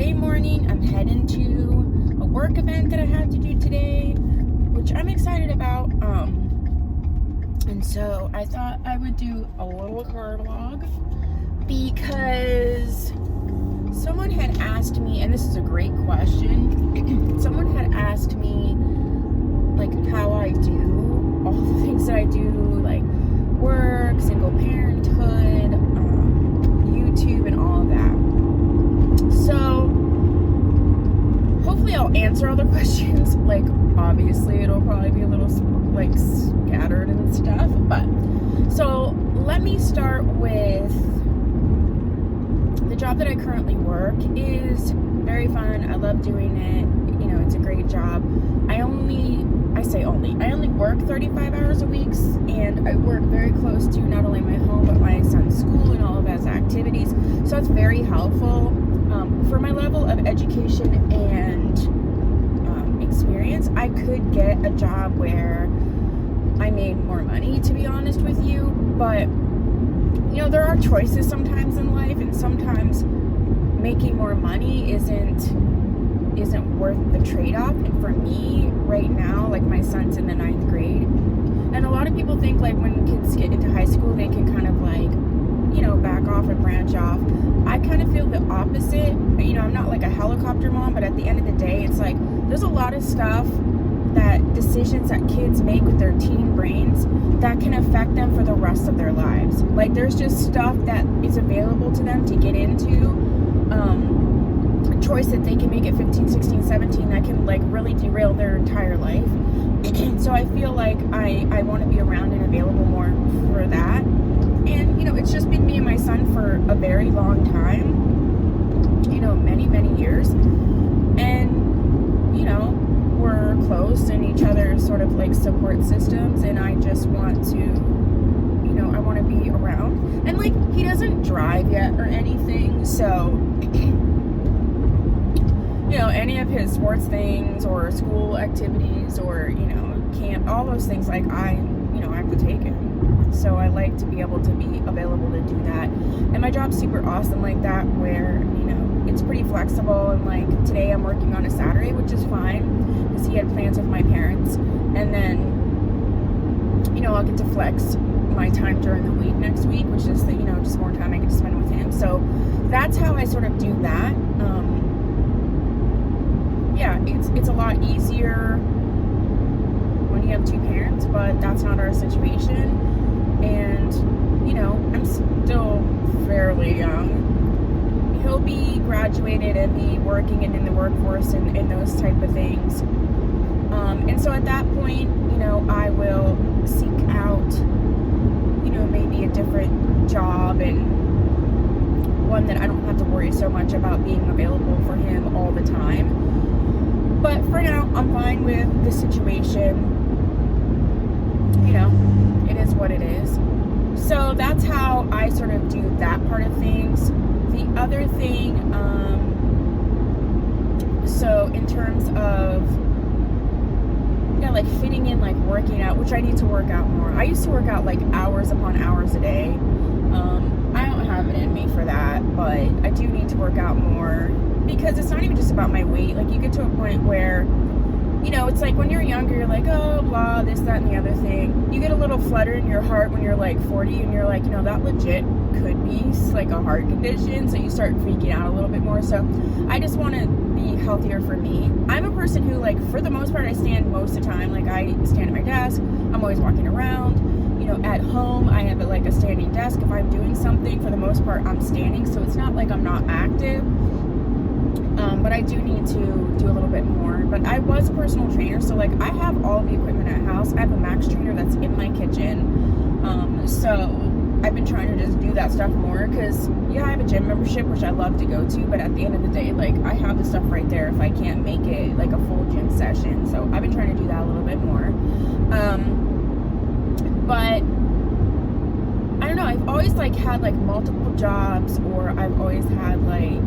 Saturday morning. I'm heading to a work event that I have to do today, which I'm excited about. And so I thought I would do a little car vlog because someone had asked me, and this is a great question, someone had asked me like how I do all the things that I do, like work, single parenthood, YouTube, and all of that. So hopefully I'll answer all the questions. Like obviously it'll probably be a little like scattered and stuff, but so let me start with the job that I currently work. Is very fun. I love doing it. You know, it's a great job. I only work 35 hours a week, and I work very close to not only my home but my son's school and all of his activities. So it's very helpful for my level of education and experience. I could get a job where I made more money, to be honest with you, but you know, there are choices sometimes in life, and sometimes making more money isn't worth the trade-off. And for me right now, like my son's in the 9th grade, and a lot of people think like when kids get into high school they can kind of like, you know, back off and branch off. I kind of feel the opposite. You know, I'm not like a helicopter mom, but at the end of the day, it's like there's a lot of stuff, that decisions that kids make with their teen brains that can affect them for the rest of their lives. Like there's just stuff that is available to them to get into, a choice that they can make at 15, 16, 17 that can like really derail their entire life. So I feel like I want to be around and available more for that. And you know, it's just been me and my son for a very long time, you know, many years, and you know, we're close in each other's sort of like support systems, and I just want to, you know, I want to be around. And like, he doesn't drive yet or anything, so you know, any of his sports things or school activities or, you know, camp, all those things, like I have to take him. So I like to be able to be available to do that. And my job's super awesome like that, where, you know, it's pretty flexible. And like today I'm working on a Saturday, which is fine because he had plans with my parents. And then, you know, I'll get to flex my time during the week next week, which is, you know, just more time I get to spend with him. So that's how I sort of do that. Yeah, it's a lot easier when you have two parents, but that's not our situation. And, you know, I'm still fairly young. He'll be graduated and be working and in the workforce and those type of things. And so at that point, you know, I will seek out, you know, maybe a different job, and one that I don't have to worry so much about being available for him all the time. But for now, I'm fine with the situation. You know, it is what it is. So that's how I sort of do that part of things. The other thing, so in terms of, yeah, like fitting in, like working out, which I need to work out more. I used to work out like hours upon hours a day. I don't have it in me for that, but I do need to work out more, because it's not even just about my weight. Like you get to a point where, you know, it's like when you're younger, you're like, oh, blah, this, that, and the other thing. You get a little flutter in your heart when you're like 40, and you're like, you know, that legit could be like a heart condition. So you start freaking out a little bit more. So I just want to be healthier for me. I'm a person who, like, for the most part, I stand most of the time. Like I stand at my desk. I'm always walking around. You know, at home, I have like a standing desk. If I'm doing something, for the most part, I'm standing. So it's not like I'm not active. But I do need to do a little bit more. But I was a personal trainer, so like I have all the equipment at house. I have a Max trainer that's in my kitchen. So I've been trying to just do that stuff more, because yeah, I have a gym membership, which I love to go to, but at the end of the day, like I have the stuff right there if I can't make it like a full gym session. So I've been trying to do that a little bit more. But I don't know, I've always like had like multiple jobs, or I've always had like,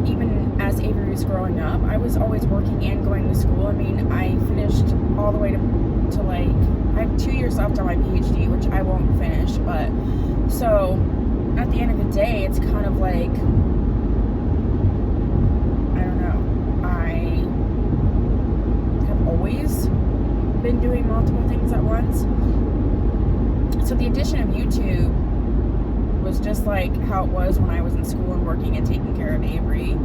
even as Avery was growing up, I was always working and going to school. I mean, I finished all the way to like, I have 2 years left on my PhD, which I won't finish, but so at the end of the day, it's kind of like, addition of YouTube was just like how it was when I was in school and working and taking care of Avery.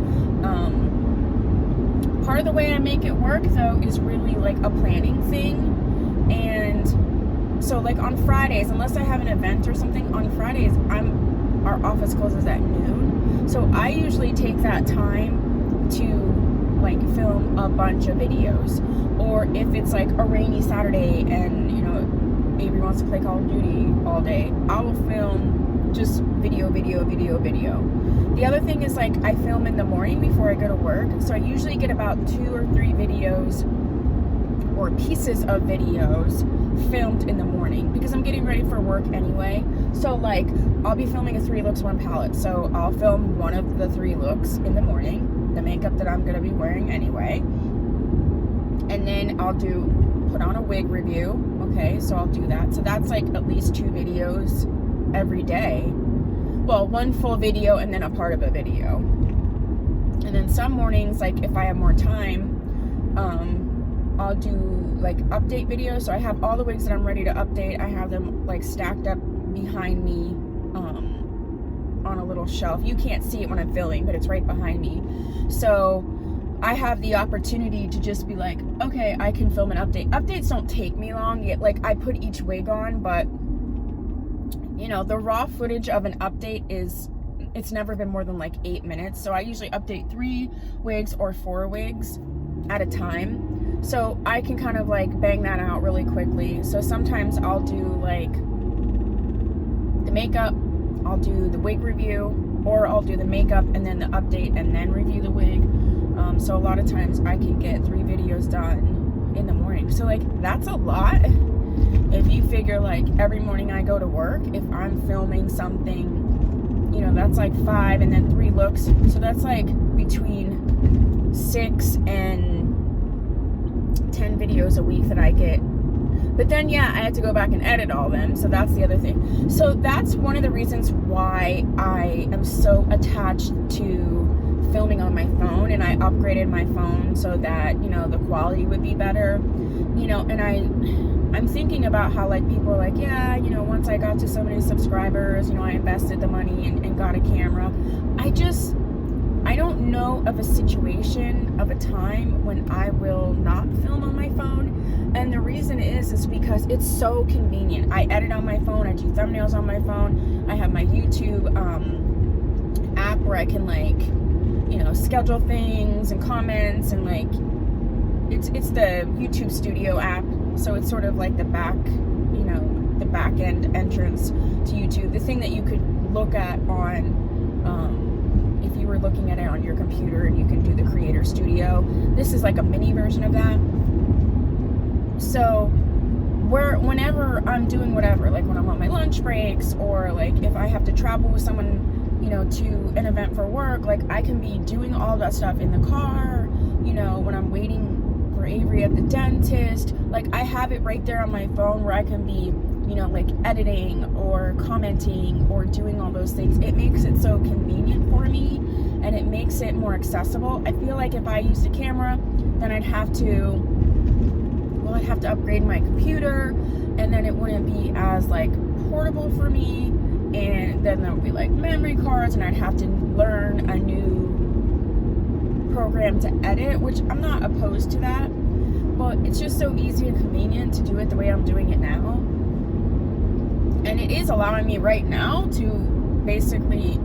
Part of the way I make it work, though, is really like a planning thing. And so like on Fridays, unless I have an event or something, on Fridays our office closes at noon. So I usually take that time to like film a bunch of videos. Or if it's like a rainy Saturday and, you know, Avery wants to play Call of Duty all day, I will film just video. The other thing is like I film in the morning before I go to work. So I usually get about 2 or 3 videos or pieces of videos filmed in the morning because I'm getting ready for work anyway. So like I'll be filming a 3 looks 1 palette. So I'll film one of the 3 looks in the morning, the makeup that I'm going to be wearing anyway. And then I'll put on a wig review. Okay, so I'll do that. So that's like at least 2 videos every day. Well, 1 full video and then a part of a video. And then some mornings, like if I have more time, I'll do like update videos. So I have all the wigs that I'm ready to update. I have them like stacked up behind me on a little shelf. You can't see it when I'm filming, but it's right behind me. So I have the opportunity to just be like, okay, I can film an update. Updates don't take me long. Like I put each wig on, but you know, the raw footage of an update it's never been more than like 8 minutes. So I usually update 3 wigs or 4 wigs at a time. So I can kind of like bang that out really quickly. So sometimes I'll do like the makeup, I'll do the wig review, or I'll do the makeup and then the update and then review the wig. So a lot of times I can get 3 videos done in the morning. So like that's a lot. If you figure like every morning I go to work, if I'm filming something, you know, that's like 5 and then 3 looks. So that's like between 6 and 10 videos a week that I get. But then, yeah, I had to go back and edit all of them. So that's the other thing. So that's one of the reasons why I am so attached to filming on my phone, and I upgraded my phone so that, you know, the quality would be better, you know. And I'm thinking about how like people are like, yeah, you know, once I got to so many subscribers, you know, I invested the money and got a camera. I don't know of a situation, of a time when I will not film on my phone. And the reason is because it's so convenient. I edit on my phone, I do thumbnails on my phone, I have my YouTube app where I can like, you know, schedule things and comments, and like it's the YouTube Studio app. So it's sort of like the back, you know, the back end entrance to YouTube. The thing that you could look at on, if you were looking at it on your computer, and you can do the Creator Studio. This is like a mini version of that. So whenever I'm doing whatever, like when I'm on my lunch breaks, or like if I have to travel with someone, you know, to an event for work, like I can be doing all that stuff in the car, you know, when I'm waiting for Avery at the dentist. Like I have it right there on my phone where I can be, you know, like editing or commenting or doing all those things. It makes it so convenient for me, and it makes it more accessible. I feel like if I used a camera, then I'd have to upgrade my computer, and then it wouldn't be as like portable for me, and then there would be like memory cards, and I'd have to learn a new program to edit, which I'm not opposed to that, but it's just so easy and convenient to do it the way I'm doing it now. And it is allowing me right now to basically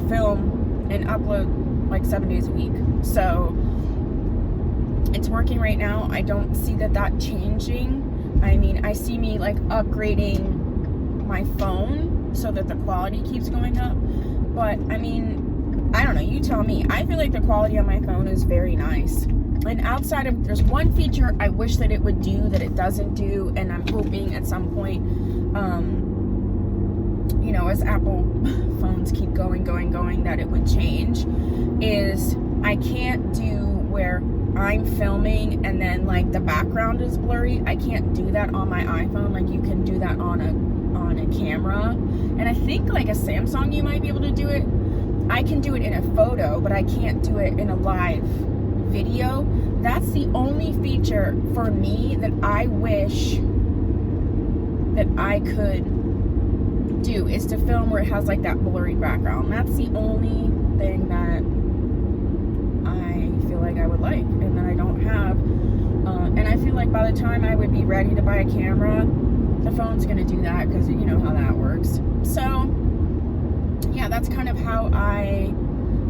film and upload like 7 days a week. So it's working right now. I don't see that changing. I mean, I see me like upgrading my phone so that the quality keeps going up. But I mean, I don't know, you tell me. I feel like the quality on my phone is very nice. And outside of, there's one feature I wish that it would do that it doesn't do, and I'm hoping at some point, you know, as Apple phones keep going, that it would change, is I can't do where I'm filming and then like the background is blurry. I can't do that on my iPhone like you can do that on a camera. And I think like a Samsung you might be able to do it. I can do it in a photo, but I can't do it in a live video. That's the only feature for me that I wish that I could do is to film where it has like that blurry background. That's the only thing that I feel like I would like and that I don't have. And I feel like by the time I would be ready to buy a camera, the phone's gonna do that, because you know how that works. So yeah, that's kind of how I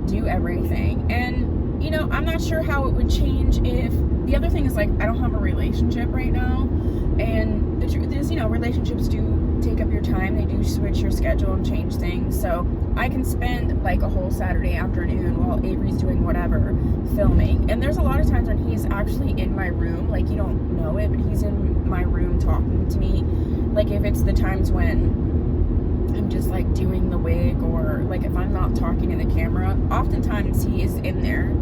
do everything. And you know, I'm not sure how it would change if, the other thing is, like, I don't have a relationship right now, and the truth is, you know, relationships do take up your time. They do switch your schedule and change things. So I can spend like a whole Saturday afternoon while Avery's doing whatever, filming. And there's a lot of times when he's actually in my room, like, you don't know it, but he's in my room talking to me. Like, if it's the times when I'm just like doing the wig, or like if I'm not talking in the camera, oftentimes he is in there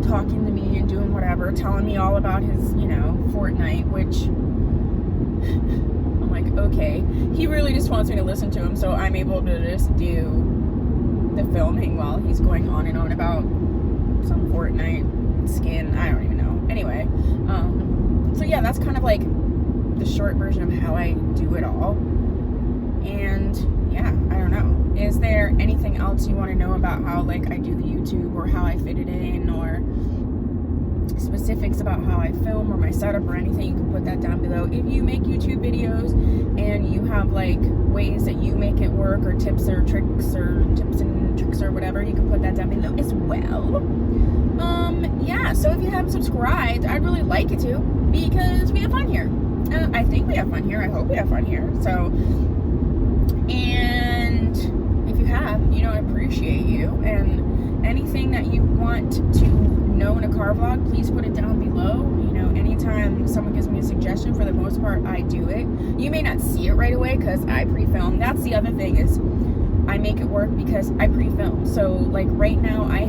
talking to me and doing whatever, telling me all about his, you know, Fortnite, which I'm like, okay, he really just wants me to listen to him, so I'm able to just do the filming while he's going on and on about some Fortnite skin, I don't even know. Anyway, so yeah, that's kind of like the short version of how I do it all. And yeah, I don't know. Is there anything else you want to know about how like I do the YouTube, or how I fit it in, or specifics about how I film, or my setup, or anything? You can put that down below. If you make YouTube videos and you have like ways that you make it work, or tips and tricks or whatever, you can put that down below as well. Yeah, so if you haven't subscribed, I'd really like you to, because we have fun here. I think we have fun here. I hope we have fun here. So, and if you have, you know, I appreciate you. And anything that you want to know in a car vlog, please put it down below. You know, anytime someone gives me a suggestion, for the most part, I do it. You may not see it right away because I pre-film. That's the other thing, is I make it work because I pre-film. So like right now I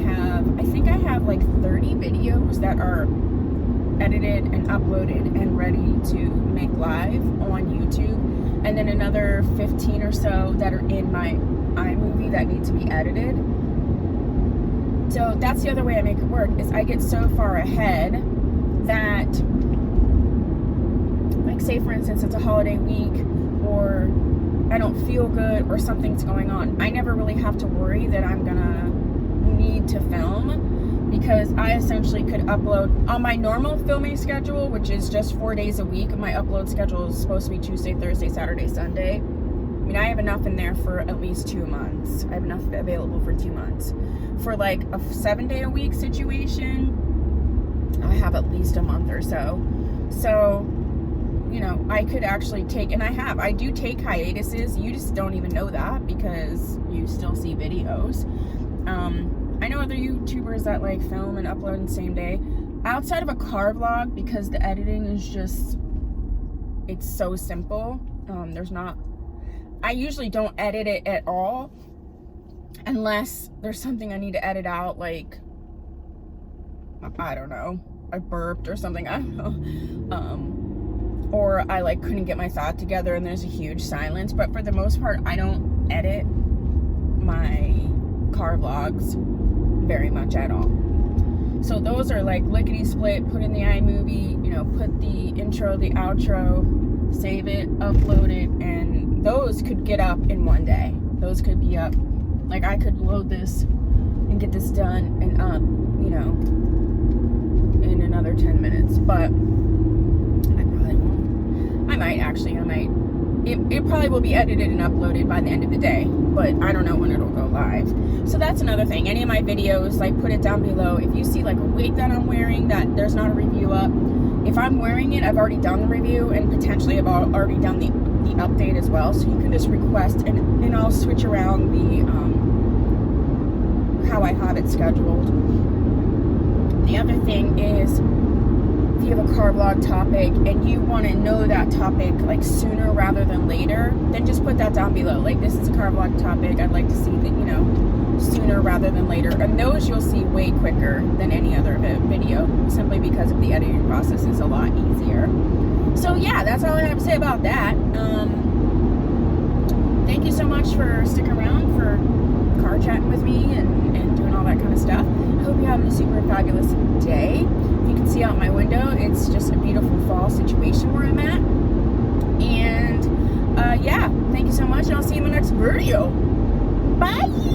think I have like 30 videos that are edited and uploaded and ready to make live on YouTube, and then another 15 or so that are in my iMovie that need to be edited. So that's the other way I make it work, is I get so far ahead that, like, say for instance it's a holiday week, or I don't feel good, or something's going on, I never really have to worry that I'm gonna need to film, because I essentially could upload on my normal filming schedule, which is just 4 days a week. My upload schedule is supposed to be Tuesday, Thursday, Saturday, Sunday. I mean, I have enough in there for at least 2 months. I have enough available for 2 months. For like a 7-day-a-week situation, I have at least a month or so. So, you know, I could actually take, and I do take hiatuses. You just don't even know that because you still see videos. I know other YouTubers that like film and upload in the same day. Outside of a car vlog, because the editing is just, it's so simple. I usually don't edit it at all unless there's something I need to edit out, like, I don't know, I burped or something, I don't know. Or I like couldn't get my thought together and there's a huge silence. But for the most part, I don't edit my car vlogs very much at all. So those are like lickety split, put in the iMovie, you know, put the intro, the outro, save it, upload it, and those could get up in one day. Those could be up, like I could load this and get this done and up, you know, in another 10 minutes. But I probably won't. I might. It probably will be edited and uploaded by the end of the day, but I don't know when it'll go live. So that's another thing. Any of my videos, like, put it down below. If you see like a wig that I'm wearing that there's not a review up, if I'm wearing it, I've already done the review, and potentially I've already done the update as well. So you can just request, and I'll switch around the how I have it scheduled. The other thing is, if you have a car vlog topic and you want to know that topic like sooner rather than later, then just put that down below. Like, this is a car vlog topic, I'd like to see that, you know, sooner rather than later. And those you'll see way quicker than any other video, simply because of the editing process is a lot easier. So yeah, that's all I have to say about that. Thank you so much for sticking around for car chatting with me and doing all that kind of stuff. I hope you're having a super fabulous day. If you can see out my window, it's just a beautiful fall situation where I'm at. And yeah, thank you so so much, and I'll see you in my next video. Bye!